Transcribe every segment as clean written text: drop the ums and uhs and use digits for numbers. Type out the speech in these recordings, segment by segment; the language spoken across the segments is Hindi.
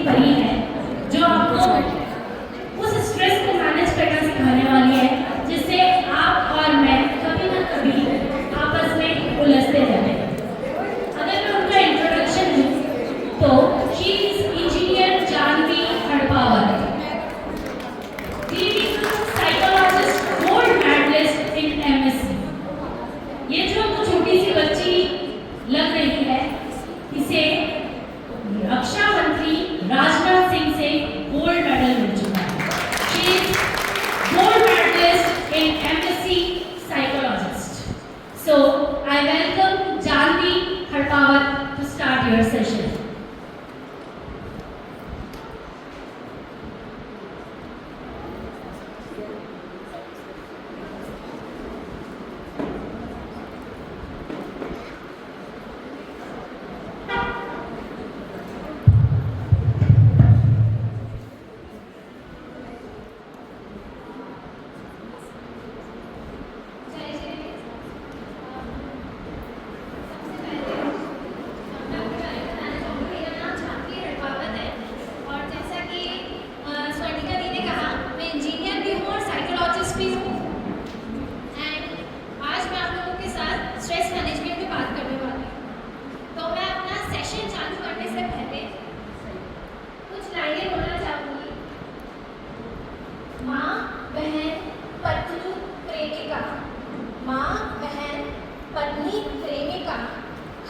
परी है जो आपको उस स्ट्रेस को मैनेज करना सिखाने वाली है जिससे आप और मैं कभी ना कभी आपस में उलझते रहते हैं। अगर मैं उनका इंट्रोडक्शन दूं तो she is engineer Janvi Hadpawat, clinical psychologist, gold medalist in MSc. ये जो छोटी सी बच्ची लग रही है इसे रक्षा मंत्री राजनाथ सिंह से गोल्ड मेडल मिल चुका है। She is gold medalist in MSc psychologist. So I welcome Janvi Hadpawat to start your session.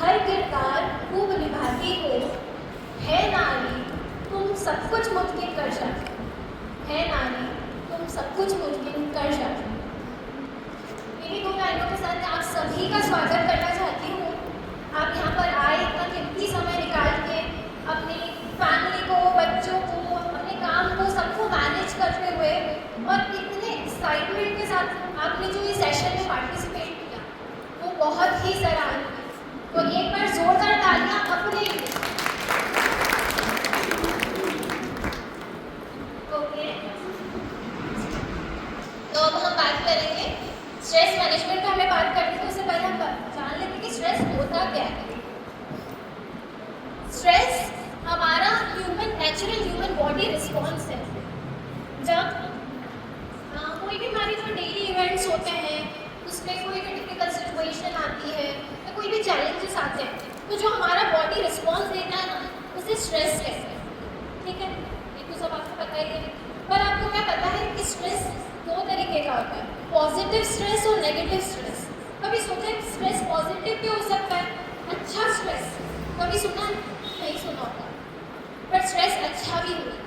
हर किरदार खूब निभाती हो, है नारी तुम सब कुछ मुमकिन कर सकती, है नारी तुम सब कुछ मुमकिन कर सकती। मेरी दो लाइनों के साथ आप सभी का स्वागत करना चाहती हूँ। आप यहाँ पर आए, इतना कीमती समय निकाल के अपनी फैमिली को, बच्चों को, अपने काम को, सबको मैनेज करते हुए और इतने एक्साइटमेंट के साथ आपने जो इस सेशन में पार्टिसिपेट किया वो बहुत ही सराहनीय है। तो एक बार जोरदार तालियां अपने लिए। ओके, तो अब हम बात करेंगे स्ट्रेस मैनेजमेंट का। हमें बात करने तो उससे पहले हम जान लेते कि स्ट्रेस होता क्या है। स्ट्रेस हमारा नेचुरल ह्यूमन बॉडी रिस्पॉन्स है। जब कोई भी हमारी जो डेली इवेंट्स होते हैं उसमें कोई भी डिफिकल्ट सिचुएशन आती है, कोई भी चैलेंजेस आते हैं, तो जो हमारा बॉडी रिस्पॉन्स देता है ना उसे स्ट्रेस कहते हैं। ठीक है, ये तो सब आपको पता ही है। पर आपको क्या पता है कि स्ट्रेस दो तरीके का होता है, पॉजिटिव स्ट्रेस और नेगेटिव स्ट्रेस। कभी सोचा स्ट्रेस पॉजिटिव भी हो सकता है, अच्छा स्ट्रेस कभी सुना नहीं सुना होगा, पर स्ट्रेस अच्छा भी होता है।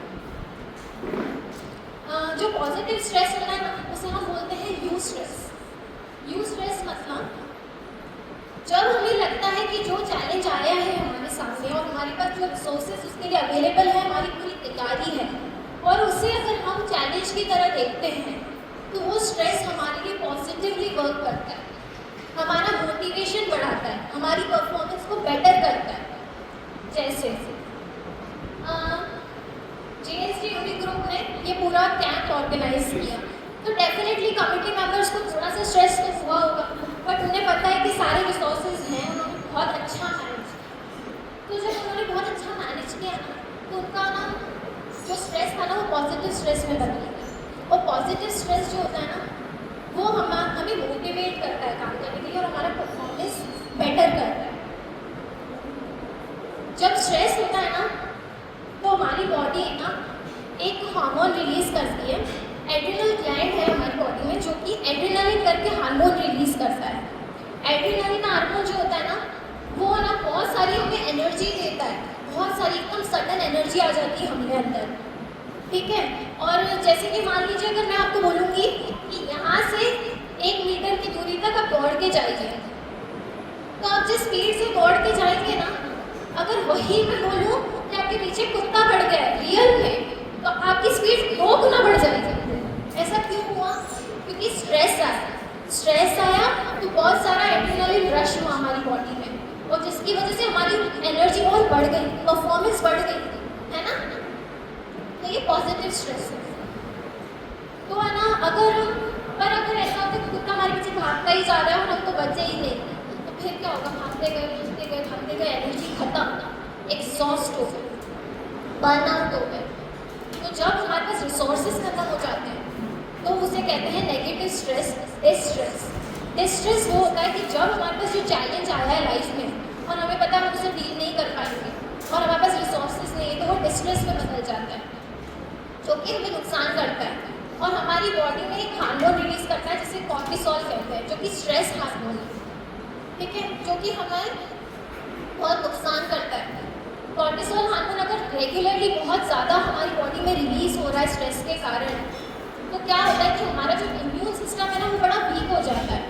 जो पॉजिटिव स्ट्रेस होता है ना उसे हम बोलते हैं यू स्ट्रेस। यू स्ट्रेस मतलब जब हमें लगता है कि जो चैलेंज आया है हमारे सामने और हमारे पास जो रिसोर्सेज उसके लिए अवेलेबल है, हमारी पूरी तैयारी है, और उसे अगर हम चैलेंज की तरह देखते हैं तो वो स्ट्रेस हमारे लिए पॉजिटिवली वर्क करता है, हमारा मोटिवेशन बढ़ाता है, हमारी परफॉर्मेंस को बेटर करता है। जैसे JSD यूनिक ग्रुप ने ये पूरा कैंप ऑर्गेनाइज किया, तो डेफिनेटली कमिटी मेंबर्स को थोड़ा सा स्ट्रेस तो हुआ होगा, बट उन्हें पता है कि सारे रिसोर्सेज हैं, उन्होंने बहुत अच्छा मैनेज किया। तो जब उन्होंने बहुत अच्छा मैनेज किया ना तो उनका ना जो स्ट्रेस था ना वो पॉजिटिव स्ट्रेस में बदल गया। और पॉजिटिव स्ट्रेस जो होता है ना वो हमें मोटिवेट करता है काम करने के लिए और हमारा परफॉर्मेंस बेटर करता है। जब स्ट्रेस होता है ना तो हमारी बॉडी ना एक हार्मोन रिलीज करती है, एड्रेनल ग्लैंड है हमारी बॉडी में जो कि एड्रेनालिन करके हार्मोन रिलीज करता है। एड्रेनालिन हार्मोन जो होता है ना वो ना बहुत सारी हमें एनर्जी देता है, बहुत सारी एकदम सडन एनर्जी आ जाती है हमारे अंदर। ठीक है, और जैसे कि मान लीजिए अगर मैं आपको बोलूँगी कि यहाँ से 1 मीटर की दूरी तक आप दौड़ के जाइए, तो आप जिस स्पीड से दौड़ के जाएंगे ना, अगर वही मैं बोलूँ कि आपके पीछे कुत्ता बढ़ गया है रियल में, तो आपकी स्पीड 2 गुना बढ़ जाएगी। ऐसा क्यों हुआ? क्योंकि स्ट्रेस आया। स्ट्रेस आया तो बहुत सारा एड्रेनालिन रश हुआ हमारी बॉडी में, और जिसकी वजह से हमारी एनर्जी और बढ़ गई, परफॉर्मेंस बढ़ गई, है ना। तो ये पॉजिटिव स्ट्रेस है। तो है ना, अगर ऐसा होता कि कुत्ता हमारे पीछे भागता ही जा रहा है और हम तो बचे ही नहीं, तो फिर क्या होगा? भागते गए, एनर्जी खत्म, एग्जॉस्ट हो गए। बर्नआउट हो गए। तो जब हमारे पास रिसोर्सेज खत्म हो जाते हैं तो उसे कहते हैं नेगेटिव स्ट्रेस, डिस्ट्रेस। डिस्ट्रेस वो होता है कि जब हमारे पास जो चैलेंज आया है लाइफ में और हमें पता है हम उसे डील नहीं कर पाएंगे और हमारे पास रिसोर्सेज नहीं है, तो वो डिस्ट्रेस में बदल जाता है, जो कि हमें नुकसान करता है और हमारी बॉडी में एक हार्मोन रिलीज करता है जिसे कॉर्टिसोल कहते हैं, जो कि स्ट्रेस हार्मोन है, ठीक है, जो कि हमें बहुत नुकसान करता है। कॉर्टिसोल हार्मोन अगर रेगुलरली बहुत ज़्यादा हमारी बॉडी में रिलीज हो रहा है स्ट्रेस के कारण, तो क्या होता है कि हमारा जो इम्यून सिस्टम है ना वो बड़ा वीक हो जाता है।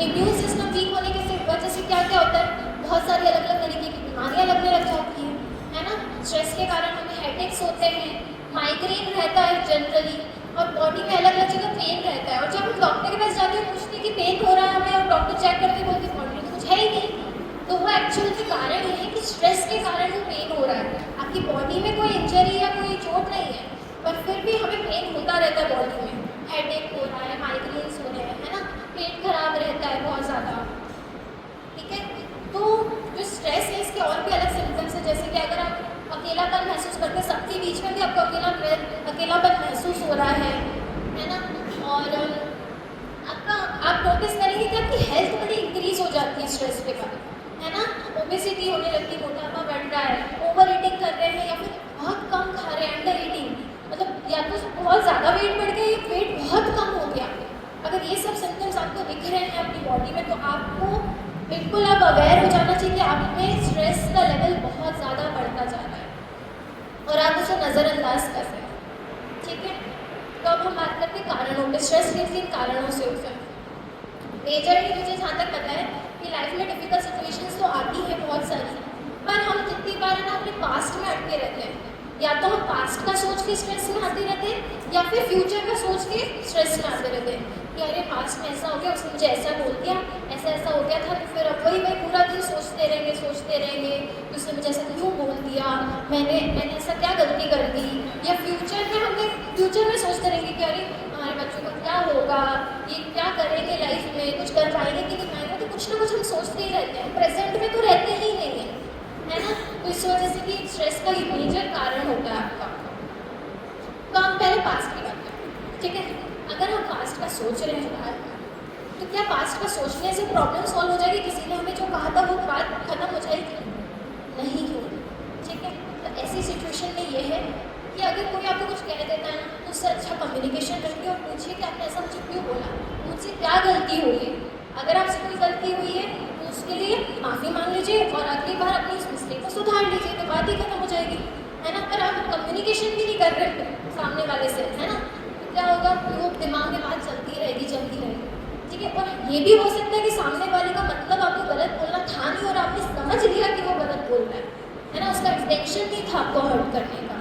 इम्यून सिस्टम वीक होने की वजह से क्या क्या होता है, बहुत सारी अलग अलग तरीके की बीमारियाँ लगने लग जाती हैं, है ना। स्ट्रेस के कारण हमें हेडेक्स होते हैं, माइग्रेन रहता है जनरली, और बॉडी में अलग अलग जगह पेन रहता है। और जब हम डॉक्टर के पास जाते हैं पूछते हैं कि पेन हो रहा है हमें, और डॉक्टर चेक करके बोलते हैं बॉडी में कुछ है ही नहीं, तो वो एक्चुअल के कारण ये है कि स्ट्रेस के कारण वो पेन हो रहा है। आपकी बॉडी में कोई इंजरी या कोई चोट नहीं है, पर फिर भी हमें पेन होता रहता है बॉडी में, हेडेक हो रहा है, माइग्रेन्स हो रहे हैं, है ना, पेट खराब रहता है बहुत ज़्यादा, ठीक है। तो जो स्ट्रेस है इसके और भी अलग सिम्टम्स है, जैसे कि अगर आप अकेलापन महसूस करते हैं, सबके बीच में भी आपको अकेलापन महसूस हो रहा है ना, और आप नोटिस करेंगे कि आपकी हेल्थ बड़ी इंक्रीज हो जाती है स्ट्रेस के बाद, है ना। ओबेसिटी होने लगती है, मोटापा बढ़ रहा है, ओवर ईटिंग कर रहे हैं या फिर बहुत कम खा रहे हैं, अंडर ईटिंग, मतलब या तो बहुत ज़्यादा वेट बढ़ गया या वेट बहुत कम हो गया। अगर ये सब सिम्टम्स आपको दिख रहे हैं अपनी बॉडी में, तो आपको बिल्कुल आप अवेयर हो जाना चाहिए कि आप में स्ट्रेस का लेवल बहुत ज़्यादा बढ़ता जा रहा है और आप उसे नज़रअंदाज कर रहे हैं, ठीक है। तो अब हम बात करते हैं कारणों पे। स्ट्रेस किन कारणों से होता है? मेजरली मुझे जहाँ तक पता है कि लाइफ में डिफिकल्ट सिचुएशंस तो आती हैं बहुत सारी, पर हम कितनी बार ना अपने पास्ट में अटके रहते हैं, या तो हम पास्ट का सोच के स्ट्रेस में आते रहते हैं या फिर फ्यूचर का सोच के स्ट्रेस में आते रहते हैं कि अरे पास्ट में ऐसा हो गया, उसने मुझे ऐसा बोल दिया, ऐसा ऐसा हो गया था, तो फिर अब वही पूरा दिन सोचते रहेंगे कि उसने मुझे ऐसा क्यों बोल दिया, मैंने ऐसा क्या गलती कर दी। या फ्यूचर में सोचते रहेंगे कि अरे हमारे बच्चों का क्या होगा, ये क्या करेंगे लाइफ में, कुछ कर पाएंगे कि नहीं पाएंगे, तो कुछ ना कुछ हम सोचते ही रहते हैं, प्रेजेंट में तो रहते ही नहीं है, है ना। तो इस वजह से भी स्ट्रेस का ये मेजर कारण होता है आपका। तो हम पहले पास्ट की बात करें, ठीक है। अगर हम पास्ट का सोच रहे हैं तो क्या पास्ट का सोचने से प्रॉब्लम सॉल्व हो जाएगी? किसी ने हमें जो कहा था वो बात खत्म हो जाएगी? नहीं होगी, ठीक है। तो ऐसी सिचुएशन में ये है कि अगर कोई आपको कुछ कह देता है ना, तो उससे अच्छा कम्युनिकेशन रखिए और पूछिए कि आपने ऐसा मुझे क्यों बोला, मुझसे क्या गलती हुई है। अगर आपसे कोई गलती हुई है तो उसके लिए माफ़ी मांग लीजिए और अगली बार अपनी उस मिस्टेक को सुधार लीजिए, तो बात ही खत्म हो जाएगी, है ना। अगर आप कम्युनिकेशन भी नहीं कर रहे सामने वाले से, है ना, तो क्या होगा, वो दिमाग में बात चलती रहेगी, ठीक है। और ये भी हो सकता है कि सामने वाले का मतलब आपको गलत बोलना था नहीं और आपने समझ लिया कि वो गलत बोल रहा है ना, उसका इंटेंशन नहीं था आपको हर्ट करने का,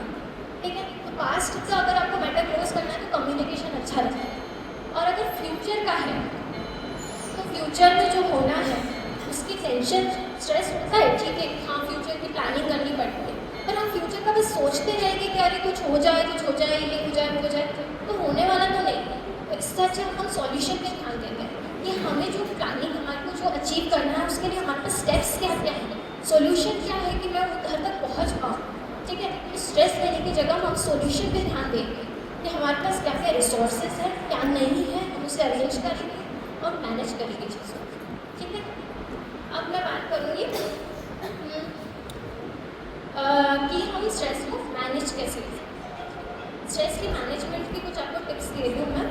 ठीक है। तो पास्ट का अगर आपको मैटर क्लोज करना है तो कम्युनिकेशन अच्छा रखें। और अगर फ्यूचर का है तो फ्यूचर में जो होना है उसकी टेंशन स्ट्रेस होता है, ठीक है, हाँ फ्यूचर की प्लानिंग करनी पड़ती है, पर हम फ्यूचर का बस सोचते रहेंगे कि अरे कुछ हो जाए, ये हो जाए, तो होने वाला तो नहीं। तो इससे अच्छा हम सॉल्यूशन पे ध्यान देते हैं कि हमें जो प्लानिंग, हमारे को जो अचीव करना है उसके लिए हमारे पास स्टेप्स क्या क्या हैं, सोल्यूशन क्या है कि मैं उधर तक पहुँच पाऊँ, ठीक है। स्ट्रेस लेने की जगह हम सॉल्यूशन पे ध्यान देंगे कि हमारे पास क्या क्या रिसोर्सेज हैं, क्या नहीं है, हम उसे अरेंज करेंगे और मैनेज करेंगे चीज़ों को, ठीक है। अब मैं बात करूँगी कि हम स्ट्रेस को मैनेज कैसे करें। स्ट्रेस की मैनेजमेंट की कुछ आपको टिप्स दे रही हूँ मैं।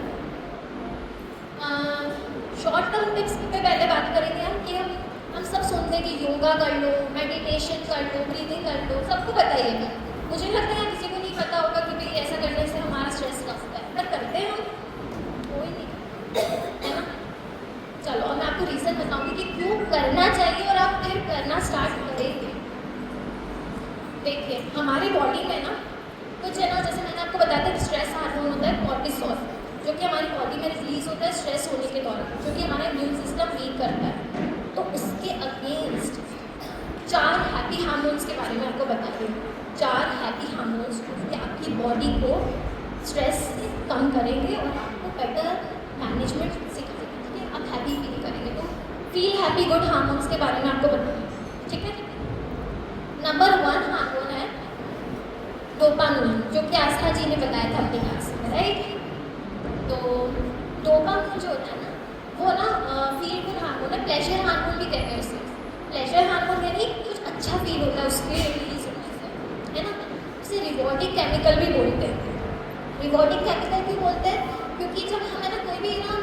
शॉर्ट टर्म टिप्स पे पहले बात करेंगे हम कि हम सब सुनते हैं कि योगा कर लो, मेडिटेशन कर लो, ब्रीदिंग कर लो, सबको पता ही है। मुझे लगता है किसी को नहीं पता होगा कि भाई ऐसा करने से हमारा स्ट्रेस कम होता है, पर करते हैं हम? कोई नहीं, है ना। चलो अब मैं आपको रीज़न बताऊंगी कि क्यों करना चाहिए और आप फिर करना स्टार्ट करेंगे। देखिए हमारी बॉडी में ना कुछ है ना, जैसे मैंने आपको बताया था कि स्ट्रेस हार्मोन होता है कॉर्टिसोल, जो कि हमारी बॉडी में रिलीज होता है स्ट्रेस होने के दौरान, जो कि हमारा इम्यून सिस्टम वीक करता है। तो उसके अगेंस्ट 4 हैप्पी हार्मोन्स के बारे में आपको बताती हूँ। 4 हैप्पी हार्मोन्स जो कि आपकी बॉडी को स्ट्रेस से कम करेंगे और आपको बेटर मैनेजमेंट सिखाएंगे, ठीक है। आप हैप्पी फील करेंगे, तो फील हैप्पी गुड हार्मोन्स के बारे में आपको बताएंगे, ठीक है। नंबर 1 हार्मोन है डोपामाइन, जो कि आस्था जी ने बताया था अपनी क्लास में, राइट। तो डोपामाइन जो होता है ना, वो ना फील गुड हार्मोन है, प्लेजर हार्मोन भी कहते हैं उसे। प्लेजर हार्मोन यानी कुछ अच्छा फील होता है उसके रिलीज होने से, है ना। उसे रिवॉर्डिंग केमिकल भी बोलते हैं। रिवॉर्डिंग केमिकल क्यों बोलते हैं? क्योंकि जब हमें ना कोई भी ना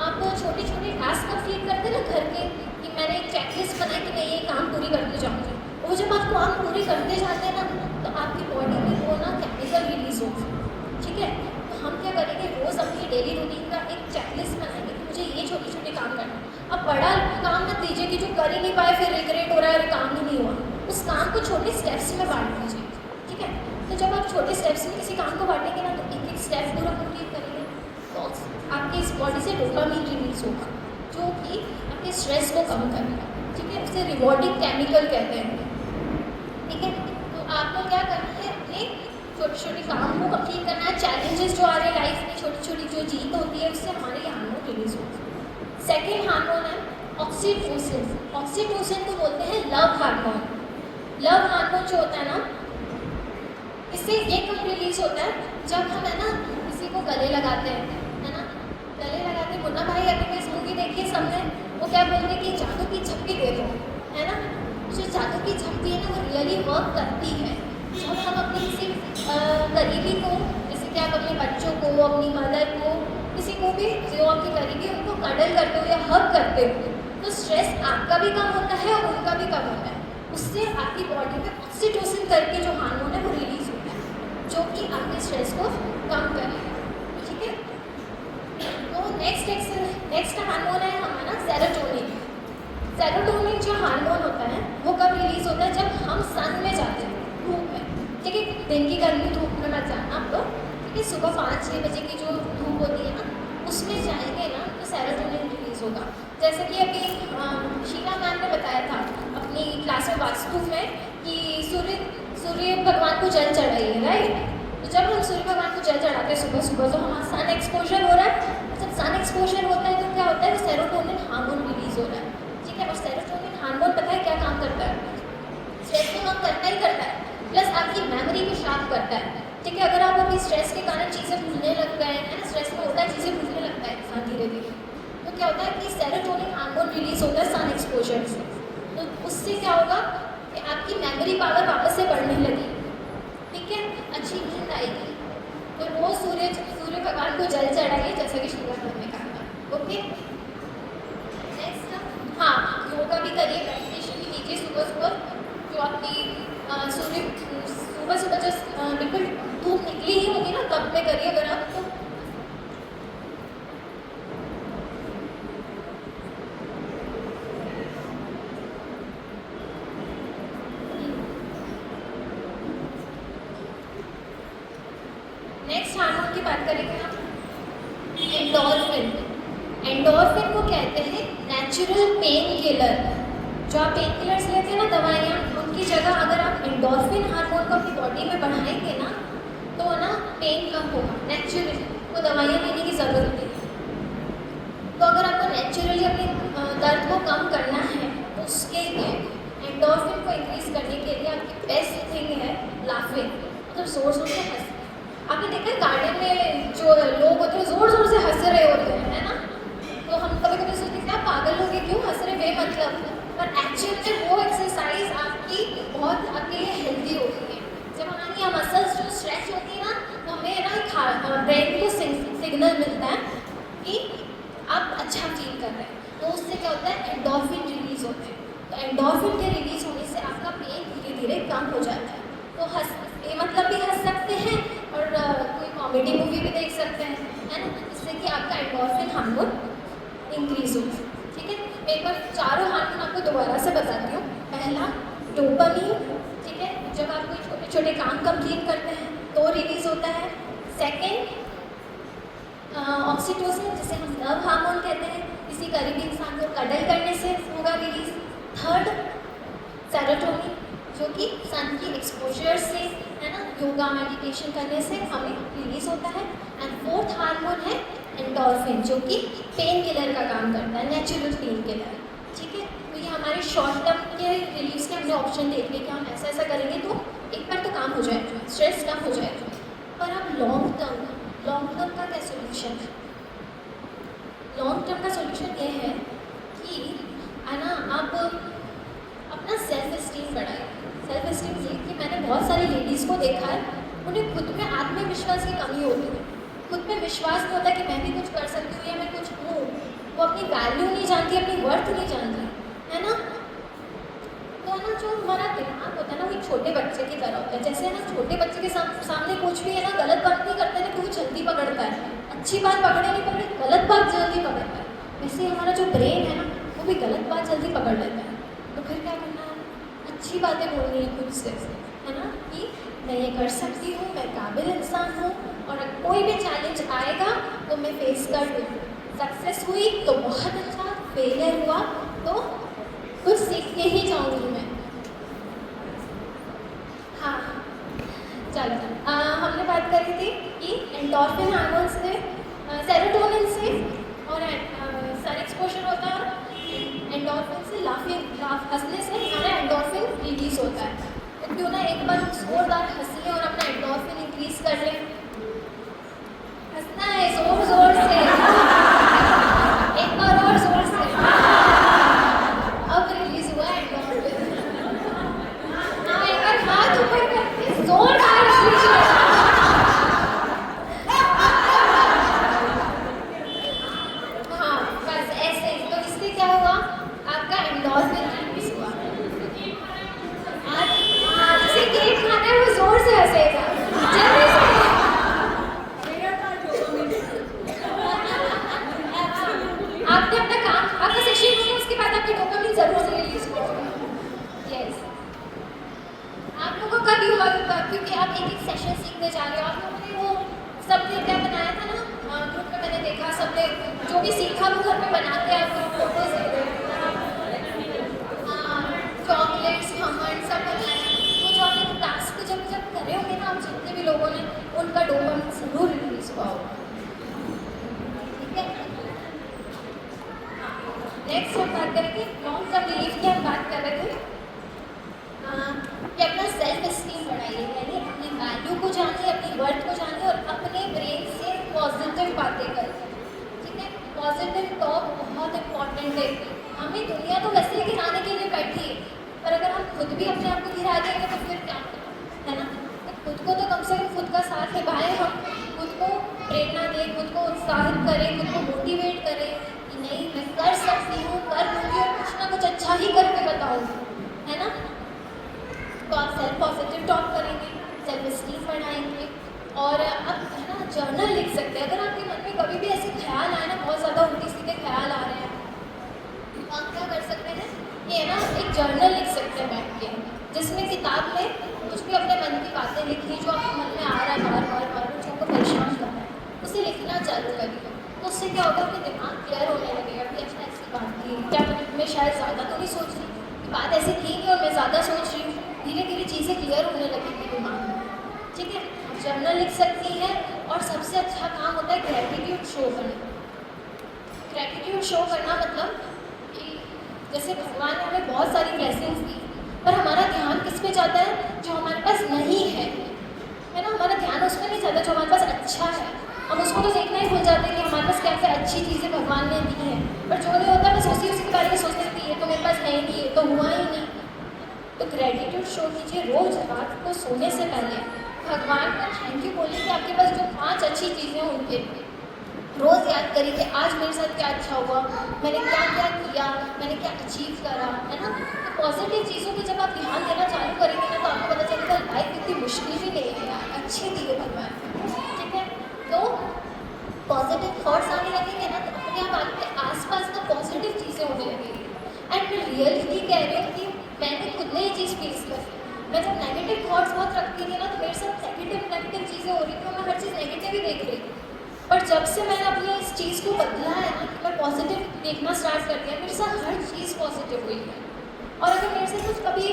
आप छोटे छोटे टास्क कंप्लीट करते हैं ना घर के, कि मैंने एक चेकलिस्ट बनाई कि मैं ये काम पूरी करते जाऊँगी, वो जब आप काम पूरी करते जाते हैं ना, तो आपकी बॉडी में वो ना केमिकल रिलीज होगा, ठीक है। तो हम क्या करेंगे, रोज़ अपनी डेली रूटीन का एक चेकलिस्ट बनाएंगे कि मुझे ये छोटे छोटे काम करना है। अब बड़ा काम मत दीजिए कि जो कर ही नहीं पाए फिर रिग्रेट हो रहा है और काम ही नहीं हुआ। उस काम को छोटे स्टेप्स में बांट दीजिए, ठीक है। तो जब आप छोटे स्टेप्स में किसी काम को बांटेंगे ना, तो एक एक स्टेप पूरा कंप्लीट करेंगे, तो आपकी इस बॉडी से डोपामाइन रिलीज होगा, जो कि आपके स्ट्रेस को कम करेगा, ठीक है। उसे रिवॉर्डिंग केमिकल कहते हैं, ठीक है। तो आपको क्या करना है, अपने छोटे छोटे काम को कंप्लीट करना है। चैलेंजेस जो आ रहे हैं लाइफ में, छोटी छोटी जो जीत होती है, उससे हमारे हार्मोन रिलीज होती है। सेकेंड हार्मोन है ऑक्सीटोसिन। ऑक्सीटोसिन को बोलते हैं लव हार्मोन। लव हार्मोन जो होता है ना, इससे ये कब रिलीज होता है, जब हम है ना किसी को गले लगाते हैं, है ना, गले लगाते हैं। मुन्ना भाई अभी इस मूवी देखिए सबने, वो क्या बोलते हैं कि जादू की झप्पी दे दो, है ना। जो जादू की झप्पी है ना, वो रियली वर्क करती है। जब हम अपने किसी करीबी को, जैसे कि आप अपने बच्चों को, अपनी मदर को, किसी को भी जो आपके करीबी, उनको कडल करते हो या हग करते हो, तो स्ट्रेस आपका भी कम होता है और उनका भी कम होता है। उससे आपकी बॉडी में ऑक्सीटोसिन करके जो हार्मोन है वो रिलीज होता है, जो कि आपके स्ट्रेस को कम करेगा, ठीक है। तो नेक्स्ट हार्मोन है हमारा सेरोटोनिन। सेरोटोनिन जो हार्मोन होता है वो कब रिलीज होता है, जब हम सन में जाते हैं, धूप में, ठीक है। दिन की गर्मी धूप में मत जाना आप लोग, ठीक है। सुबह 5-6 बजे की जो धूप होती है ना, उसमें जाएंगे ना, तो सेरोटोनिन रिलीज होगा। जैसे कि अभी शीला मैम ने बताया था अपनी क्लास में वास्तु में, कि सूर्य भगवान को जल चढ़ाइए, राइट। तो जब हम सूर्य भगवान को जल चढ़ाते हैं सुबह सुबह, तो हमारा सन एक्सपोजर हो रहा है। जब सन एक्सपोजर होता है तो क्या होता है, सेरोटोनिन हार्मोन रिलीज हो रहा है, ठीक है। और सेरोटोनिन हार्मोन पता है क्या काम करता है, स्ट्रेस को कम करता ही करता है, प्लस आपकी मेमोरी को शार्प करता है, ठीक है। अगर आप अभी स्ट्रेस के कारण चीज़ें भूलने लग गए हैं ना, स्ट्रेस में होता है चीज़ें भूलने लगता है इंसान धीरे धीरे, तो क्या होता है कि सेरोटोनिन हार्मोन रिलीज होता है सन एक्सपोजर से। तो उससे क्या होगा कि आपकी मेमोरी पावर वापस से बढ़ने लगी, ठीक है, अच्छी नींद आएगी। तो रोज़ सूर्य भगवान को जल चढ़ाइए, जैसा कि शीला मैम ने कहा था, ओके। नेक्स्ट, हाँ, योगा भी करिए, मेडिटेशन भी कीजिए सुबह सुबह। जो आपकी सुबह सुबह जो बिल्कुल धूप निकली ही होगी ना, तब में करिए अगर आप तो। नेक्स्ट हार्मोन की बात करेंगे हम, एंडोर्फिन। एंडोर्फिन को कहते हैं नेचुरल पेन किलर। जो आप पेन किलर्स लेते हैं ना, दवाइयाँ, उनकी जगह अगर आप एंडोर्फिन हार्मोन को अपनी बॉडी में बढ़ाएंगे ना, तो ना पेन कम होगा नेचुरली, को दवाइयाँ लेने की ज़रूरत नहीं है। तो अगर आपको नेचुरली अपने दर्द को कम करना है, तो उसके लिए एंडोर्फिन को इंक्रीज करने के लिए आपकी बेस्ट थिंग है लाफिंग, मतलब ज़ोर ज़ोर से हंस। आपने देखा है गार्डन में जो लोग होते हैं ज़ोर ज़ोर से हंस रहे होते हैं, है ना। तो हम कभी कभी सोचते हैं आप पागल लोग क्यों हंस रहे, बेमतलब, पर एक्चुअल में वो एक्सरसाइज आपकी बहुत आपके लिए हेल्दी होती है। जब हमारी मसल्स जो स्ट्रेच होती है ना, तो हमें ना ब्रेन को सिग्नल मिलता है कि आप अच्छा फील कर रहे हैं, तो उससे क्या होता है, एंडोर्फिन रिलीज होते हैं। तो एंडोर्फिन के रिलीज होने से आपका पेन धीरे धीरे कम हो जाता है। तो मतलब भी हंस सकते हैं और कोई कॉमेडी मूवी भी देख सकते हैं, है ना, जिससे कि आपका एंडोर्फिन हार्मोन इंक्रीज होगा, ठीक है। मैं एक बार चारों हार्मोन आपको दोबारा से बताती हूँ। पहला डोपामीन, ठीक है, जब आप कोई छोटे छोटे काम कंप्लीट करते हैं तो रिलीज होता है। सेकेंड ऑक्सीटोसिन, जिसे हम लव हार्मोन कहते हैं, किसी करीबी इंसान को कडल करने से होगा रिलीज। थर्ड सेरोटोनिन, जो कि सन की एक्सपोजर से, है ना, योगा मेडिटेशन करने से हमें रिलीज होता है। एंड फोर्थ हार्मोन है एंडोर्फिन, जो कि पेन किलर का काम करता है, नेचुरल पेन किलर, ठीक है। तो ये हमारे शॉर्ट टर्म के रिलीज के हमने ऑप्शन देख लिए कि हम ऐसा ऐसा करेंगे तो एक बार तो काम काम हो जाएगा, स्ट्रेस कम हो जाएगा। पर अब लॉन्ग टर्म का क्या सोल्यूशन है? लॉन्ग टर्म का सोल्यूशन ये है कि है ना, आप अपना सेल्फ एस्टीम बढ़ाएं। सेल्फ एस्टीम ये कि मैंने बहुत सारी लेडीज़ को देखा है, उन्हें खुद में आत्मविश्वास की कमी होती है, खुद में विश्वास नहीं होता कि मैं भी कुछ कर सकती हूँ या मैं कुछ हूँ। वो अपनी वैल्यू नहीं जानती, अपनी वर्थ नहीं जानती, है ना। तो ना जो हमारा दिमाग होता है ना, वो एक छोटे बच्चे की तरह होता है। जैसे ना छोटे बच्चे के सामने कुछ भी है ना, गलत बात नहीं करते ना, तो वो जल्दी पकड़ता है। अच्छी बात पकड़े नहीं पकड़े, गलत बात जल्दी पकड़ता है। वैसे ही हमारा जो ब्रेन है ना, वो भी गलत बात जल्दी पकड़ लेता है। तो फिर क्या करना है? अच्छी बातें बोलनी है खुद से, है ना, कि मैं ये कर सकती हूँ, मैं काबिल इंसान हूँ, और कोई भी चैलेंज आएगा तो मैं फेस कर लूँ। सक्सेस हुई तो बहुत अच्छा, फेलियर हुआ तो कुछ सीख के ही जाऊँगी मैं। हाँ, चलो हमने बात करी थी कि एंडोर्फिन हार्मोन से, सेरोटोनिन से और सन एक्सपोजर होता है, और एंडोर्फिन से हंसने से हमारा एंडोर्फिन रिलीज होता है। तो क्यों ना एक बार जोरदार हंसिए और अपना एंडोर्फिन इंक्रीज कर लें। हंसना है जोर जोर से, एक बार और जोर से। अब रिलीज हुआ एंडोर्फिन। हाँ, एक बार हाथ ऊपर करके जोरदार हंस लीजिए। हाँ, बस ऐसे। तो इससे क्या हुआ? आपका एंडोर्फिन रिलीज हुआ। हाँ, जिसे केक खाना है वो जोर से हंसेगा, जल्दी से। आपने अपना काम, आपका सेशन होगा, उसके बाद आपकी डोपामिन जरूर से रिलीज होगा। यस, आप लोगों का भी होगा, क्योंकि आप एक एक सेशन सीखने जा रहे हो। आप लोगों ने वो सबने क्या बनाया था ना ग्रुप में, मैंने देखा सबने जो भी सीखा वो घर पे बनाते हैं, आप फोटोज दे रहे चॉकलेट्स, खमन सब बनाया। तो जो आपने टास्क जब करे होंगे ना, आप जितने भी लोगों ने, उनका डोपामिन जरूर रिलीज हुआ होगा। ठीक है, नेक्स्ट हम बात करेंगे लॉन्ग टर्म रिलीफ की। हम बात कर रहे थे कि अपना सेल्फ एस्टीम बढ़ाइए, यानी अपनी वैल्यू को जानिए, अपनी वर्थ को जानिए, और अपने ब्रेन से पॉजिटिव बातें करिए। ठीक है, पॉजिटिव टॉक बहुत इंपॉर्टेंट है। हमें दुनिया तो वैसे ही गिराने के लिए बैठी है, पर अगर हम खुद भी अपने आप को गिरा देंगे तो फिर क्या, है ना। तो खुद को तो कम से कम खुद का साथ निभाएं, हम खुद को प्रेरणा दें, खुद को उत्साहित करें, खुद को मोटिवेट करें कि नहीं, मैं कर सकती हूँ, कर लूँगी, और कुछ ना कुछ अच्छा ही करके बताऊँगी, है ना। तो आप सेल्फ पॉजिटिव टॉक करेंगे, सेल्फ एस्टीम बढ़ाएंगे, और आप है ना जर्नल लिख सकते हैं। अगर आपके मन में कभी भी ऐसे ख्याल आए ना, बहुत ज़्यादा उल्टे सीधे ख्याल आ रहे हैं, तो आप क्या कर सकते हैं कि है ना, एक जर्नल लिख सकते हैं बैठ के, जिसमें किताब में कुछ भी अपने मन की बातें लिखी जो आपके मन में आ रहा है बार बार जो आपको परेशान कर रहा है, उसे लिखना चालू करिए। तो उससे क्या होगा, आपके दिमाग क्लियर होने लगेगा कि अच्छा ऐसी बात थी, क्या मैं शायद ज़्यादा तो नहीं सोच रही, बात ऐसी थी नहीं और मैं ज़्यादा सोच रही हूँ। धीरे धीरे चीज़ें क्लियर होने लगेंगी दिमाग में। ठीक है, आप जर्नल लिख सकती हैं, और सबसे अच्छा काम होता है ग्रेटिट्यूड शो करना। ग्रेटिट्यूड शो करना मतलब कि जैसे भगवान ने हमें बहुत सारी ब्लेसिंग्स दी, पर हमारा ध्यान किस पे जाता है? जो हमारे पास नहीं है ना, हमारा ध्यान उसमें नहीं जाता जो हमारे पास अच्छा है। हम उसको तो देखना ही भूल जाते हैं कि हमारे पास क्या क्या अच्छी चीज़ें भगवान ने दी हैं, पर जो नहीं होता बस उसी के बारे में सोचते हैं कि ये तो मेरे पास है ही नहीं, ये तो हुआ ही नहीं। तो ग्रेटिट्यूड शो कीजिए रोज़ रात को सोने से पहले, भगवान का थैंक यू बोलिए कि आपके पास जो 5 अच्छी चीज़ें हैं उनके रोज़ याद करिए कि आज मेरे साथ क्या अच्छा हुआ, मैंने क्या क्या किया, मैंने क्या अचीव करा, है ना। तो पॉजिटिव चीज़ों पर जब आप ध्यान देना चालू करेंगे ना, तो आपको पता चलेगा लाइफ इतनी मुश्किल भी नहीं है यार, अच्छी दी है भगवान। ठीक है, तो पॉजिटिव थॉट्स आने लगेंगे ना, तो अपने आप आपके आसपास ना पॉजिटिव चीज़ें होने लगेंगी। एंड मैं रियलिटी कह रही हूँ कि मैंने खुद ने ये चीज़ फेस करी। मैं जब नेगेटिव थॉट्स बहुत रखती थी ना, तो मेरे साथ नेगेटिव चीज़ें हो रही थी, और मैं हर चीज़ नेगेटिव ही देख रही थी। पर जब से मैंने अपनी इस चीज़ को बदला है ना, मैं पॉजिटिव देखना स्टार्ट कर दिया, मेरे साथ हर चीज़ पॉजिटिव हुई है। और अगर मेरे से कुछ कभी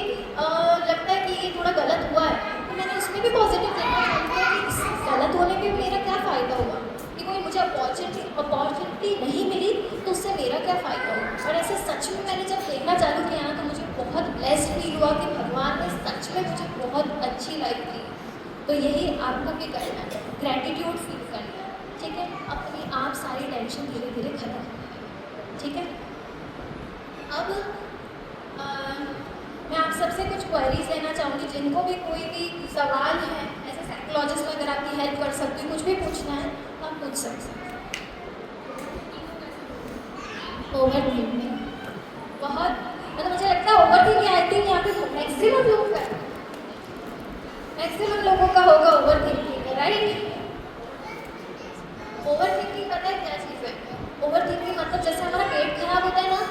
लगता है कि ये थोड़ा गलत हुआ है, तो मैंने उसमें भी पॉजिटिव देखना चालू किया कि इस गलत होने में मेरा क्या फ़ायदा हुआ, कि कोई मुझे अपॉर्चुनिटी नहीं मिली तो उससे मेरा क्या फ़ायदा हुआ। और ऐसे सच में मैंने जब देखना चालू किया ना, तो मुझे बहुत ब्लेस्ड फील हुआ कि भगवान ने सच में में मुझे बहुत अच्छी लाइफ दी। तो यही आपको भी करना है, ग्रैटिट्यूड फील करना है, ठीक है। अपनी आप सारी टेंशन धीरे धीरे खत्म करनी है, ठीक है। अब मैं आप सबसे कुछ क्वेरीज लेना चाहूँगी, जिनको भी कोई भी सवाल है, ऐसे साइकोलॉजिस्ट में अगर आपकी हेल्प कर सकती हूँ, कुछ भी पूछना है तो आप पूछ सकते हैं। ओवर थिंकिंग बहुत, मतलब मुझे लगता है ओवर थिंकिंग आई थिंक यहाँ पे मैक्सिमम लोग का, मैक्सिमम लोगों का होगा over thinking, right. Over thinking पता है क्या चीज़ है? ओवर थिंकिंग मतलब जैसे हमारा पेट खराब होता है ना,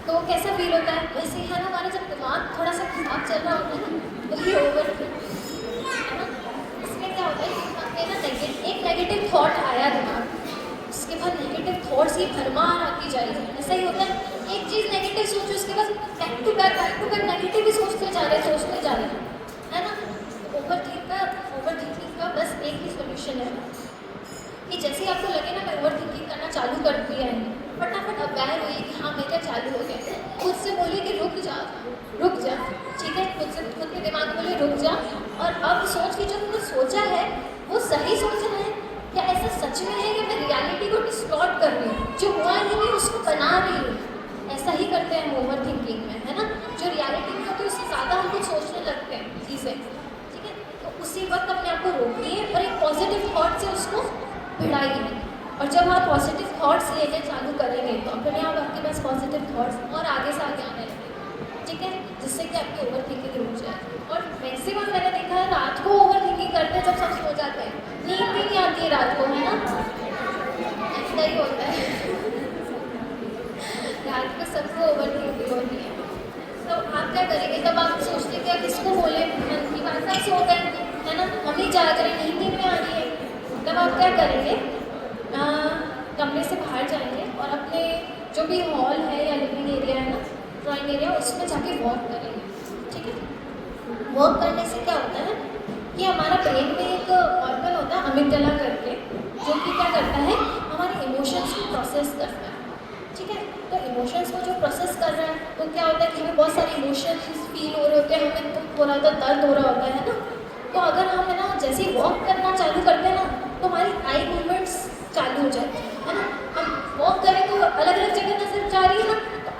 तो कैसा फील होता है, वैसे ही है ना हमारा जब दिमाग थोड़ा सा खराब चल रहा होता है ना, तो ये ओवर थिंकिंग है ना। इसमें क्या होता है कि ना एक नेगेटिव थॉट आया दिमाग, उसके बाद नेगेटिव थॉट्स ही भरमार आती जाएगी, ऐसा ही होता है। एक चीज़ नेगेटिव सोचो, उसके बाद बैक टू बैक नेगेटिव ही सोचते जा रहे है ना। ओवर थिंकिंग का बस एक ही सोल्यूशन है कि जैसे ही आपको लगे ना मैं ओवर थिंकिंग करना चालू कर दिया है, फटाफट अवेयर हुई कि हाँ मेरा चालू हो गया, खुद से बोलिए कि रुक जा, ठीक है। खुद के दिमाग को बोलिए रुक जा, और अब सोच कि जो तुमने सोचा है वो सही सोचना है, क्या ऐसा सच में है कि मैं रियलिटी को डिस्टॉर्ट कर रही हूँ, जो हुआ ही नहीं उसको बना रही हूँ। ऐसा ही करते हैं हम ओवर थिंकिंग में, है ना। जो रियलिटी में होती है उससे ज़्यादा हम कुछ सोचने लगते हैं चीज़ें, ठीक है। तो उसी वक्त अपने आप को रोकिए और एक पॉजिटिव थॉट से उसको भिड़ाइए, और जब आप पॉजिटिव थॉट्स लेने चालू करेंगे तो अपने आप आपके पास पॉजिटिव थॉट्स और आगे से आगे आने लगेंगे, ठीक है, जिससे कि आपकी ओवर थिंकिंग रुक जाए। और मैक्सिमम मैंने देखा है रात को ओवर थिंकिंग करते हैं, जब सब सो जाते हैं, नींद भी नहीं आती है रात को, है ना, ऐसा ही होता है। रात को सबको ओवर थिंकिंग होती है, तो आप क्या करेंगे, तब आप सोचते कि आप किसको बोले, मन की बात, सब सो गए, है ना, मम्मी जाग रही, नींद में आ रही है, तब आप क्या करेंगे, कमरे से बाहर जाएंगे और अपने जो भी हॉल है या लिविंग एरिया है ना, ड्राइंग एरिया, उसमें जाके वॉक करेंगे, ठीक है। वॉक करने से क्या होता है कि हमारा ब्रेन में एक ऑर्गन होता है अमिगडाला करके, जो कि क्या करता है, हमारे इमोशंस को प्रोसेस करता है, ठीक है। तो इमोशंस को जो प्रोसेस कर रहा है, तो क्या होता है कि हमें बहुत सारे इमोशंस फील हो रहे होते हैं, हमें दुख हो रहा होता है, दर्द हो रहा होता है ना। तो अगर हम है ना जैसे ही वॉक करना चालू करते हैं ना, तो हमारी आई मूवमेंट्स चालू हो जाती है ना। हम वॉक करें तो अलग अलग जगह नजर जा रही है ना, तो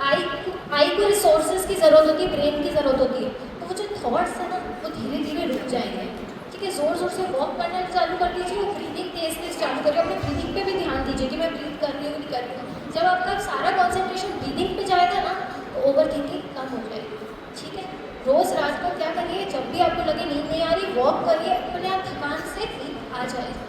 आई को रिसोर्सेज की ज़रूरत होती है, ब्रेन की ज़रूरत होती है, तो वो जो थॉट्स है ना वो धीरे धीरे रुक जाएंगे, ठीक है। ज़ोर ज़ोर से वॉक करना चालू कर दीजिए, वो ब्रीदिंग तेज चालू करिए, अपने ब्रीदिंग पे भी ध्यान दीजिए कि मैं ब्रीथ कर रही हूँ नहीं कर रही हूँ। जब आपका सारा कॉन्सेंट्रेशन ब्रीदिंग पे जाएगा ना, तो ओवर थिंकिंग कम हो जाएगी, ठीक है। रोज़ रात को क्या करिए, जब भी आपको लगे नींद नहीं आ रही, वॉक करिए, अपने आप थकान से नींद आ जाएगी,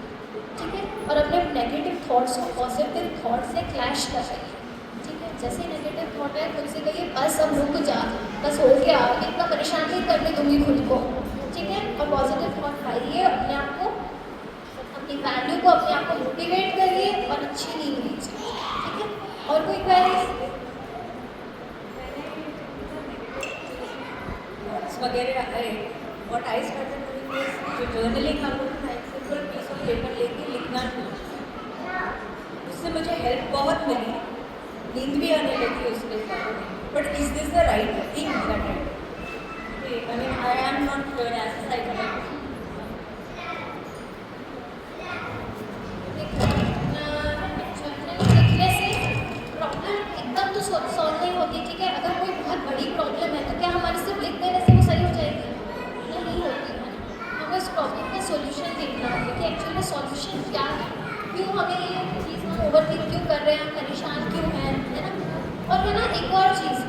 ठीक है। और अपने नेगेटिव थॉट्स को पॉजिटिव थॉट से क्लैश कर रही है, ठीक है। जैसे ही नेगेटिव थॉट है, खुद से कहिए बस अब रुक जा, बस हो गया, इतना परेशान नहीं करने दूंगी खुद को, ठीक है। और पॉजिटिव थॉट खाइए, अपने आप को, अपनी वैल्यू को, अपने आप को मोटिवेट करिए और अच्छी नींद लीजिए, ठीक है। और कोई क्वेरीज वगैरह है, what I started doing is जो जर्नलिंग हम लोग ना, एक सिंपल पीस ऑफ पेपर लेके लिखना शुरू, उससे मुझे हेल्प बहुत मिली, नींद भी आने लगी उसके साथ। But is this the right thing that I mean I am not sure as a psychologist. लिखने से प्रॉब्लम एकदम तो सॉल्व नहीं होती, ठीक है। अगर कोई बहुत बड़ी प्रॉब्लम है तो क्या हमारे सिर्फ लिख देने से वो सही हो जाएगी, नहीं होती है। हमें उस प्रॉब्लम का सॉल्यूशन देखना होगा कि एक्चुअली में सॉल्यूशन क्या है, क्यों हमें ये चीज़ हम ओवरथिंक क्यों कर रहे हैं, हम परेशान क्यों हैं, है ना। और है ना एक और चीज़,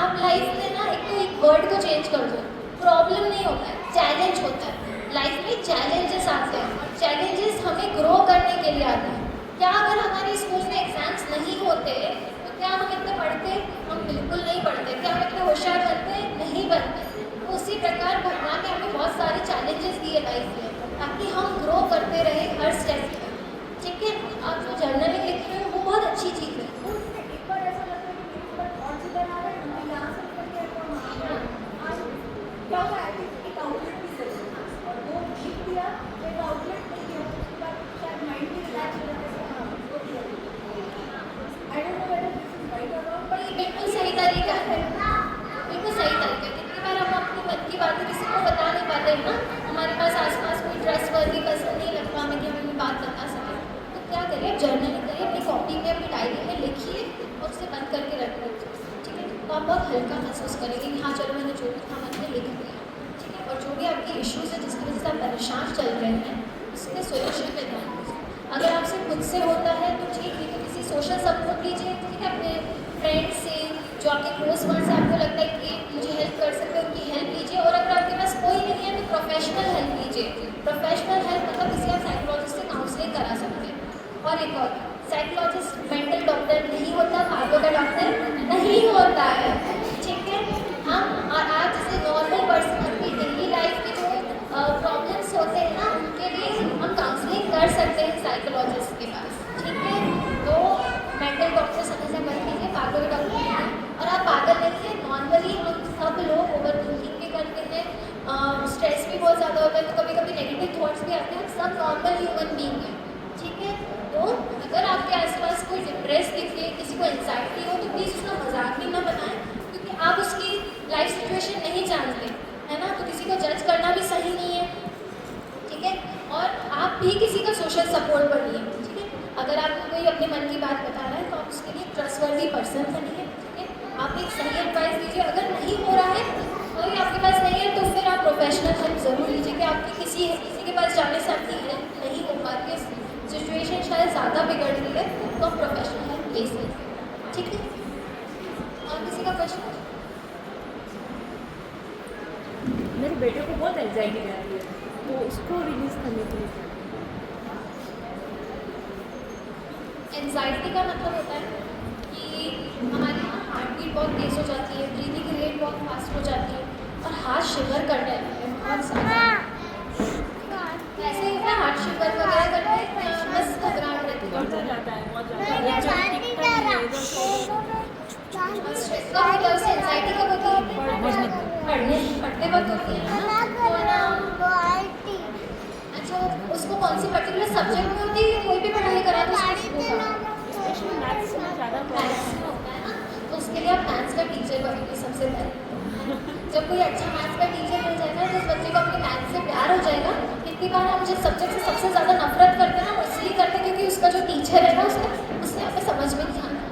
आप लाइफ में ना एक वर्ड को चेंज कर दो, प्रॉब्लम नहीं होता है, चैलेंज होता है। लाइफ में चैलेंजेस आते हैं, और चैलेंजेस हमें ग्रो करने के लिए आते हैं। क्या अगर हमारे स्कूल में एग्जाम्स नहीं होते तो क्या हम इतने पढ़ते, हम बिल्कुल नहीं पढ़ते। क्या हम इतने होशियार बनते, नहीं बनते। तो उसी प्रकार भगवान ने हमें बहुत सारे चैलेंजेस दिए लाइफ में, ताकि हम ग्रो करते रहे हर स्टेप में, ठीक है। आप जो जर्नलिंग लिख रहे हो वो बहुत अच्छी चीज़ है। एक बार ऐसा लगता है कि मेरे ऊपर थॉट्स इधर आ रहे हैं, मैं यहाँ से करके क्या होगा, एक आउटलेट भी सही है, और वो लिख दिया तो एक आउटलेट नहीं है, उसके बाद शायद माइंड भी रिलैक्स हो जाता है। I don't know whether this is right और रॉन्ग, पर ये बिल्कुल सही तरीका है, बिल्कुल सही तरीका है। कितनी बार हम अपनी मन की बातें किसी को बता नहीं बहुत हल्का महसूस करेंगे कि हाँ चलो मैंने जो भी था मैंने लिख दिया, ठीक है। और जो भी आपके इश्यूज़ है जिसकी वजह से आप परेशान चल रहे हैं उसके सोल्यूशन पे ध्यान दीजिए। अगर आपसे खुद से होता है तो ठीक है, तो किसी सोशल सपोर्ट लीजिए, ठीक है, अपने फ्रेंड से, जो आपके क्लोज वन से आपको लगता है कि मुझे हेल्प कर सकते हैं उनकी हेल्प लीजिए। और अगर आपके पास कोई नहीं है तो प्रोफेशनल हेल्प लीजिए। प्रोफेशनल हेल्प मतलब किसी आप साइकोलॉजिस्ट से काउंसलिंग करा सकते हैं। और एक और, साइकोलॉजिस्ट मेंटल डॉक्टर नहीं होता, भागों का डॉक्टर नहीं होता है, ठीक है। हम आज जैसे नॉर्मल पर्सन अपनी डेली लाइफ के जो प्रॉब्लम्स होते हैं ना उनके लिए हम काउंसलिंग कर सकते हैं साइकोलॉजिस्ट के पास, ठीक है। तो मेंटल डॉक्टर समझ मत लीजिए, पागल का डॉक्टर नहीं है। और आप पागल नहीं है, नॉर्मली हम सब लोग ओवर थिंकिंग भी करते हैं, स्ट्रेस भी बहुत ज़्यादा होता है, तो कभी कभी नेगेटिव थॉट्स भी आते हैं, सब नॉर्मल ह्यूमन बीइंग है, ठीक है। तो अगर आपके आसपास कोई डिप्रेस दिखे, किसी को एंजाइटी हो, तो प्लीज़ उसका मजाक भी ना बनाएं, क्योंकि आप उसकी लाइफ सिचुएशन नहीं जानते, है ना। तो किसी को जज करना भी सही नहीं है, ठीक है। और आप भी किसी का सोशल सपोर्ट बनिए, ठीक है। अगर आपको कोई अपने मन की बात बता रहा है तो आप उसके लिए ट्रस्टवर्दी पर्सन बनिए, ठीक है। आप एक सही एडवाइस दीजिए। अगर नहीं हो रहा है, कोई आपके पास नहीं है, तो फिर आप प्रोफेशनल हेल्प ज़रूर लीजिए कि आपकी किसी के पास जाने से आपकी हेल्प नहीं हो पाती है, सिचुएशन शायद ज़्यादा बिगड़ रही है, तो आप प्रोफेशनल हेल्प ले सकते हैं, ठीक है। और किसी का क्वेश्चन? मेरे बेटे को बहुत एंजाइटी रहती है, तो उसको रिलीज करने के लिए एंजाइटी का मतलब होता है कि हमारी हार्ट बीट बहुत तेज़ हो जाती है, ब्रीदिंग रेट बहुत फास्ट हो जाती है और हार्ट शिवर करने लगता है बहुत ज़्यादा। ऐसे ही होता है, हार्ट शिवर वगैरह करते हैं, बस घबराहट रहती है। बढ़ता जाता है बहुत ज़्यादा। स्ट्रेस का होता है, उससे एंजाइटी कब होती है? पढ़ते वक्त होती है ना। तो ना अच्छा, उसको कौन सी पर्टिकुलर सब्जेक्ट में होती है, कोई भी पढ़ाई करा तो उसको स्पेशली मैथ्स में ज़्यादा मैथ्स में होता है ना, तो उसके लिए आप मैथ्स का टीचर बनेंगे सबसे पहले। जब कोई अच्छा मैथ्स का टीचर मिल जाएगा तो उस बच्चे को अपने मैथ्स से प्यार हो जाएगा। कितनी बार हम जिस सब्जेक्ट से सबसे ज़्यादा नफरत करते हैं ना, वो इसलिए करते हैं क्योंकि उसका जो टीचर है ना उसने हमें समझ में नहीं आना,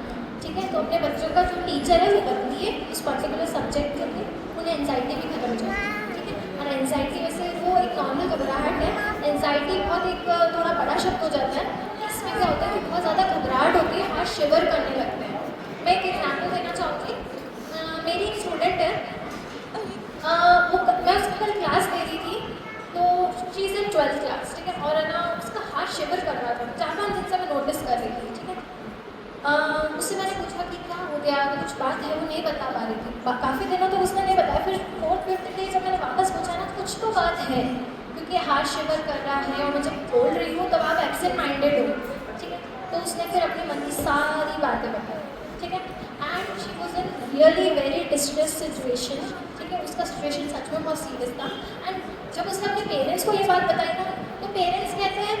ठीक है। तो अपने बच्चों का जो टीचर है वो बदलिए उस पर्टिकुलर सब्जेक्ट के लिए, उन्हें एंजाइटी भी खत्म हो जाती है, ठीक है। और एंजाइटी वैसे वो एक नॉर्मल घबराहट है, एंजाइटी बहुत एक थोड़ा बड़ा शब्द हो जाता है। इसमें क्या होता है कि बहुत ज़्यादा घबराहट होती है, हाथ शिवर करने लगते हैं। मैं एक एग्जाम्पल देना चाहूँगी। मेरी एक स्टूडेंट है, मैं उसको कल क्लास दे रही थी, तो she is in 12th class, ठीक है। और है ना उसका हाथ शिवर कर रहा था, 4-5 दिन से मैं नोटिस कर रही थी, ठीक है। उससे मैंने पूछा कि क्या हो गया, कुछ बात है, वो नहीं बता पा रही थी। काफ़ी दिनों तो उसने नहीं बताया। फिर 4th-5th डे जब मैंने वापस पूछा ना, कुछ तो बात है, क्योंकि हाथ शिवर कर रहा है और मैं जब बोल रही हूँ तब आप एब्सेंट माइंडेड हो, ठीक है। तो उसने फिर अपने मन की सारी बातें बताई, ठीक है। And she was in really very distress situation, ठीक है। उसका सिचुएशन सच में बहुत सीरियस था। एंड जब उसने अपने पेरेंट्स को ये बात बताई ना, तो पेरेंट्स कहते हैं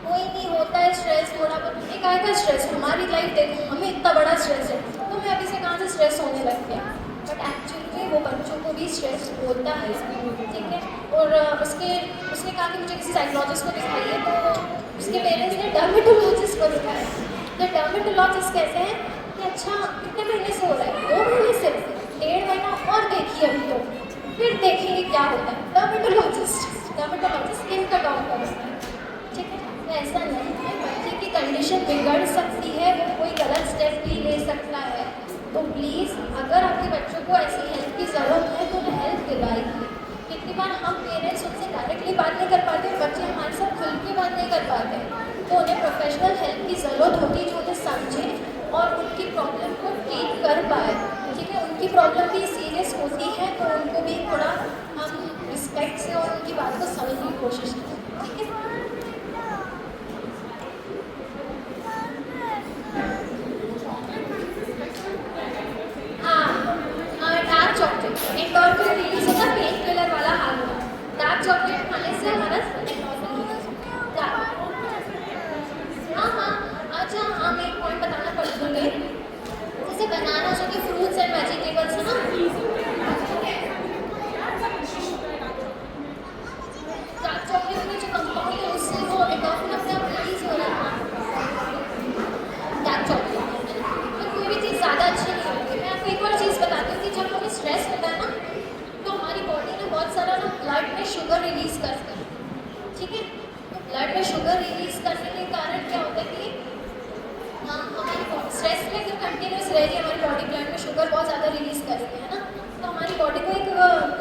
कोई नहीं, होता है स्ट्रेस थोड़ा बहुत। एक आएगा स्ट्रेस, हमारी लाइफ देखो, हमें इतना बड़ा स्ट्रेस है, तो मैं अभी से कहाँ से स्ट्रेस होने लगती है। बट एक्चुअली वो बच्चों को भी स्ट्रेस होता है, ठीक है। और उसने कहा कि मुझे किसी साइकोलॉजिस्ट को दिखाइए, तो उसके पेरेंट्स ने डर्मेटोलॉजिस्ट को दिखाया। तो डर्मेटोलॉजिस्ट कहते हैं कि अच्छा कितने महीने से हो रहा है? 2 महीने से, 1.5 महीना और देखिए अभी तो, फिर देखेंगे क्या होता है। डर्मेटोलॉजिस्ट स्किन का डॉक्टर होता है, ठीक है। तो ऐसा नहीं है, बच्चे की कंडीशन बिगड़ सकती है, वो कोई गलत स्टेप भी ले सकता है। तो प्लीज़ अगर आपके बच्चों को ऐसी हेल्प की ज़रूरत है तो उन्हें हेल्प दिलाइए। कितनी बार हम पेरेंट्स उनसे डायरेक्टली बात नहीं कर पाते और बच्चे हमारे साथ खुल के बात नहीं कर पाते, तो उन्हें प्रोफेशनल हेल्प की ज़रूरत होती है जो उन्हें समझे और उनकी प्रॉब्लम को ट्रीट कर पाए, ठीक है। उनकी प्रॉब्लम भी सीरियस होती है तो उनको भी थोड़ा हम रिस्पेक्ट से और उनकी बात को समझने की कोशिश करें, ठीक है। डार्क चॉकलेट एंडोर्फिन रिलीज होता है, पेन किलर वाला हार्मोन। डार्क चॉकलेट खाने से हमारा एंडोर्फिन रिलीज होता है। अच्छा हाँ, मैं एक पॉइंट बताना भूल गई। जैसे बनाना जो कि फ्रूट्स एंड वेजिटेबल्स है ना, डार्क चॉकलेट ब्लड में शुगर रिलीज करने के कारण क्या होता है कि हमारी स्ट्रेस में अगर कंटिन्यूस रहेगी हमारी बॉडी ब्लड में शुगर बहुत ज़्यादा रिलीज करेगी, है ना। तो हमारी बॉडी को एक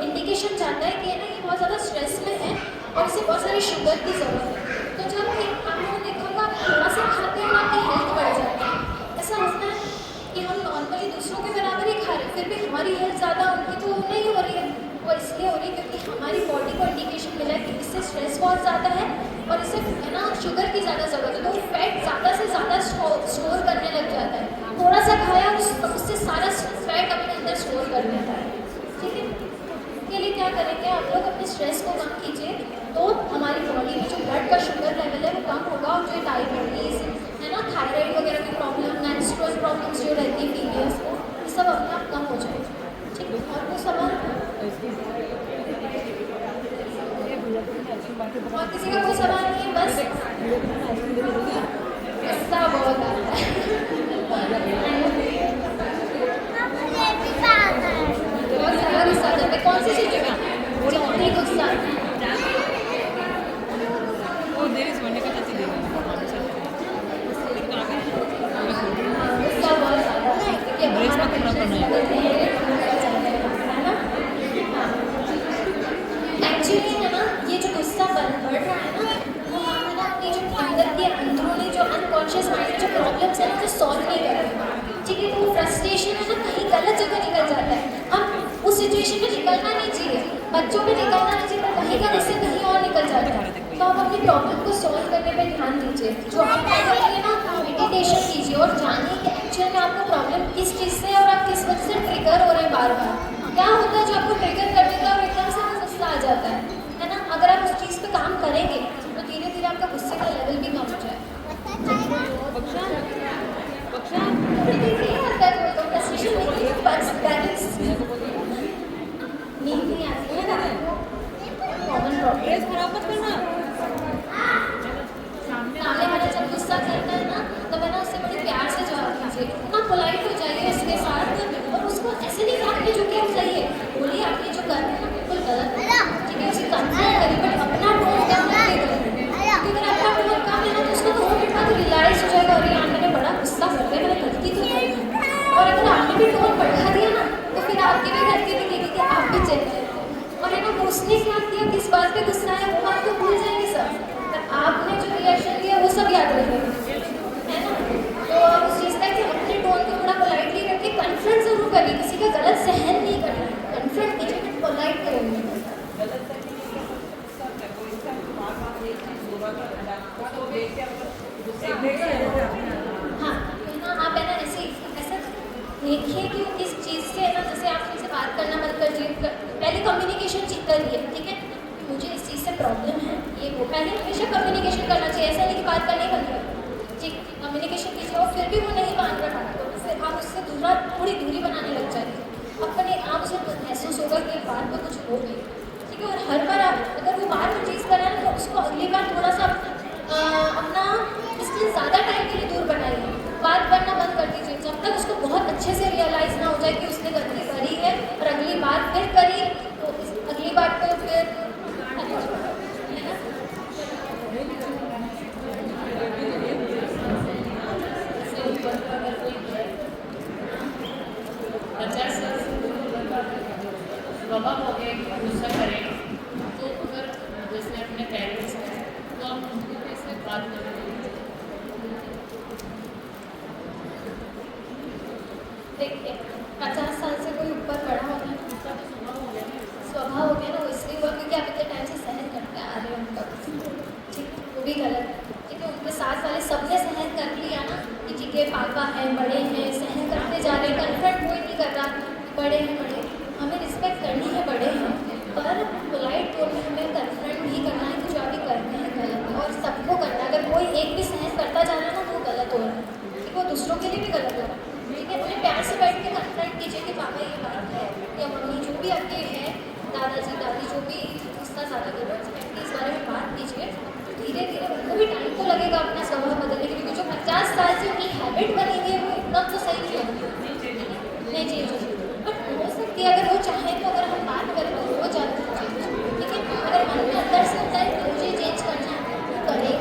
इंडिकेशन जाता है कि है ना ये बहुत ज़्यादा स्ट्रेस में है और इसे बहुत सारी शुगर की ज़रूरत है। तो जब आपने देखा होगा थोड़ा सा खाते हैं आपकी हेल्थ बढ़ जाती है। ऐसा होता है कि हम नॉर्मली दूसरों के बराबर ही खा रहे हैं फिर भी हमारी हेल्थ ज़्यादा उनकी तो नहीं हो रही है। वो इसलिए हो रही है क्योंकि हमारी बॉडी को इंडिकेशन मिला है कि इससे स्ट्रेस बहुत ज़्यादा है और इससे है ना शुगर की ज़्यादा ज़रूरत है। तो वो फैट ज़्यादा से ज़्यादा स्टोर करने लग जाता है। थोड़ा सा खाया उससे सारा फैट अपने अंदर स्टोर कर लेता है। ठीक है, इसके लिए क्या करेंगे आप लोग अपने स्ट्रेस को कम कीजिए तो हमारी बॉडी में जो ब्लड का शुगर लेवल है वो कम होगा और जो डायबिटीज़ है ना थायराइड वगैरह की प्रॉब्लम मेंस्ट्रुअल प्रॉब्लम्स जो रहती है फीमेल्स को ये सब अपने आप कम हो जाएगा। ठीक है, और कोई सवाल और किसी का कोई सवाल नहीं है? बस गुस्सा बहुत आता है। बहुत सारा गुस्सा आता है। कौन सी चीज़ में जितनी गुस्सा आता है? गुस्सा बहुत ज़्यादा है क्योंकि हमारा एक्चुअली है ना ये जो गुस्सा बढ़ रहा है ना वो हम ना अपनी जो अंदर की अंदरूनी जो अनकॉन्शियस माइंड में जो प्रॉब्लम्स है ना जो सॉल्व नहीं कर रहे। ठीक है, तो वो फ्रस्ट्रेशन है ना कहीं गलत जगह निकल जाता है। हम उस सिचुएशन में निकलना नहीं चाहिए, बच्चों में निकलना नहीं चाहिए, कहीं का इससे कहीं और निकल जाता है। तो आप अपनी प्रॉब्लम को सॉल्व करने पर ध्यान दीजिए। जो आप करेंगे ना मेडिटेशन कीजिए और जानिए कि एक्चुअल में आपको प्रॉब्लम किस चीज़ से और आप किस वजह से ट्रिगर हो रहे हैं बार बार। क्या होता है जो आपको ट्रिगर कर देता है और एकदम से गुस्सा आ जाता है ना। अगर आप उस चीज़ पे काम करेंगे तो धीरे धीरे आपका गुस्से का लेवल भी कम हो जाएगा। नींद नहीं आती है ना, कॉमन प्रॉब्लम। खराब मत करना। सामने वाला जब गुस्सा करता है ना तो मैं ना उससे बड़े प्यार से जवाब दीजिए, ना पोलाइट हो जाइए इसके साथ और उसको ऐसे नहीं काटने जो कि आप सही है बोलिए आपने जो कर रहे हैं ना बिल्कुल गलत है। ठीक है, उसे कंफर्म करिए बट अपना टोन कम नहीं करें क्योंकि अगर आपका टोन कम है ना तो उसको 2 मिनट बाद रियलाइज हो जाएगा और यार मैंने बड़ा गुस्सा कर दिया, मैंने गलती तो की। और अगर आपने भी टोन बढ़ा दिया ना तो फिर आपके भी घर के दिखेगी कि आप भी चेक करते हैं और है ना उसने क्या किया किस बात पे गुस्सा है वो बात तो भूल जाएंगे सब, आपने जो रिएक्शन दिया वो सब याद रखेंगे, है ना। तो आप उस चीज़ का कि अपने टोन को थोड़ा पोलाइटली रखिए, कन्फ्रंट जरूर करिए, किसी का गलत सहन नहीं करना है, कन्फ्रंट कीजिए बट पोलाइट करेंगे। हाँ तो ना आप है ना ऐसा देखिए कि वो किस चीज़ से है ना, जैसे आप उनसे बात करना बंद कर दीजिए, पहले कम्युनिकेशन करिए। ठीक है, मुझे इस चीज़ से प्रॉब्लम है ये वो, पहले हमेशा कम्युनिकेशन करना चाहिए। ऐसा नहीं कि बात करने बंद कर, ठीक कम्युनिकेशन कीजिए और फिर भी वो नहीं मान रहा तो फिर आप उससे थोड़ी दूरी बनाने लग जाइए। अपने आप उसे महसूस होगा कि बात तो कुछ हो गई। ठीक है, और हर बार आप अगर वो बात चीज़ कर रहा है तो उसको अगली बार थोड़ा सा अपना इसलिए ज़्यादा टाइम के लिए दूर बनाइए, बात करना बंद कर दीजिए जब तक उसको बहुत अच्छे से रियलाइज़ ना हो जाए कि उसने गलती करी है और अगली बार फिर करी तो अगली बार तो फिर स्वभाव हो गया कि गुस्सा करें तो अगर जैसे अपने पेरेंट्स हैं तो हम उनके कैसे बात करें। देखिए 50 साल से कोई ऊपर बढ़ा होगा स्वभाव हो गया ना, वो इसलिए हुआ क्योंकि आप इतने टाइम से सहन करते आ रहे हो उनका, ठीक वो भी गलत है। ठीक है, उनके साथ वाले सबने सहन कर लिया ना कि ठीक है पापा हैं बड़े हैं सहन करते जा रहे हैं, कन्फ्रंट कोई नहीं कर रहा, बड़े हैं बड़े हमें रिस्पेक्ट करनी है, बड़े हैं पर पोलाइट टोन में हमें कन्फ्रंट भी करना है कि जो अभी करते हैं गलत है और सबको करना है। अगर कोई एक भी सहन करता जा रहा है ना तो वो गलत हो रहा है, ठीक है वो दूसरों के लिए भी गलत हो रहा है। ठीक है, उन्हें प्यार से बैठ के कन्फ्रंट कीजिए कि पापा ये बात है या मम्मी जो भी आपके हैं दादाजी दादी जो भी गुस्सा ज़्यादा कर रहे हैं इस बारे में बात कीजिए। धीरे धीरे उनको भी टाइम तो लगेगा अपना स्वभाव बदलने के लिए क्योंकि जो 50 साल से उनकी हैबिट बनी हुई है वो एकदम तो सही नहीं होगी, नहीं चेंज होगी बट हो सकती है अगर वो चाहें तो अगर हम बात करें तो वो ज़्यादा चेंज। ठीक है, अगर मन में अंदर से होता है कि मुझे चेंज करना है तो करेगा।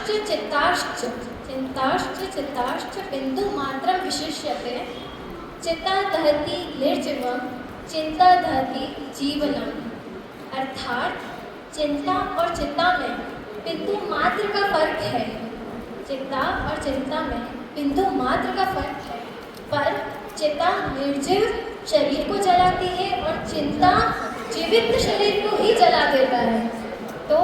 चित्ताश्च बिंदु मात्रम विशिष्यते चित्ता दहति निर्जीवम चिंता दहति जीवनम। अर्थात चिंता और चित्ता में बिंदु मात्र का फर्क है। चित्ता और चिंता में बिंदु मात्र का फर्क है, पर चित्ता निर्जीव शरीर को जलाती है और चिंता जीवित शरीर को ही जला देता है। तो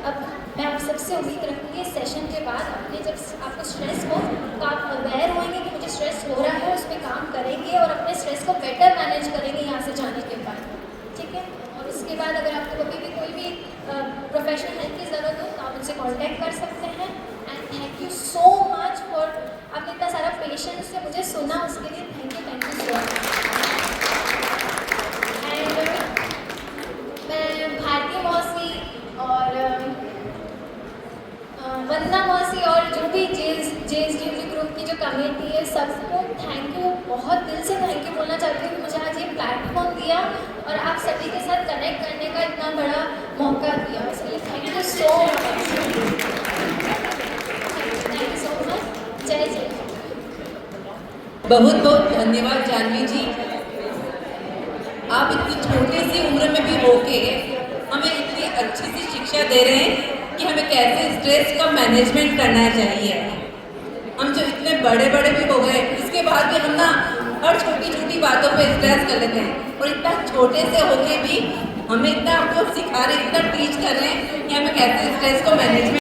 अब मैं आप सबसे उम्मीद रखूँगी इस सेशन के बाद आपने जब आपको स्ट्रेस हो तो आप अवेयर होंगे कि मुझे स्ट्रेस हो रहा है, उस पर काम करेंगे और अपने स्ट्रेस को बेटर मैनेज करेंगे यहाँ से जाने के बाद। ठीक है, और उसके बाद अगर आपको कभी भी कोई भी प्रोफेशनल हेल्प की ज़रूरत हो तो आप मुझसे कॉन्टैक्ट कर सकते हैं। And thank you so much for आपने इतना सारा पेशेंस से मुझे सुना, उसके लिए thank you so much. And मैं भारती मौसी और वंदना मौसी और जो भी JSDU ग्रुप की जो कमेटी है सबको थैंक यू, बहुत दिल से थैंक यू बोलना चाहती हूँ कि मुझे आज ये प्लेटफॉर्म दिया और आप सभी के साथ कनेक्ट करने का इतना बड़ा मौका दिया, इसलिए thank you so much. Thank you so much. जय जय। बहुत बहुत धन्यवाद जानवी जी, आप इतनी छोटी सी उम्र में भी होके हमें इतनी अच्छी सी शिक्षा दे रहे हैं कि हमें कैसे स्ट्रेस का मैनेजमेंट करना चाहिए। हम जो इतने बड़े बड़े भी हो गए इसके बाद भी हम ना हर छोटी छोटी बातों पे स्ट्रेस कर लेते हैं, और इतना छोटे से होके भी हमें इतना आपको सिखा रहे, इतना टीच कर रहे हैं कि हमें कैसे स्ट्रेस को मैनेजमेंट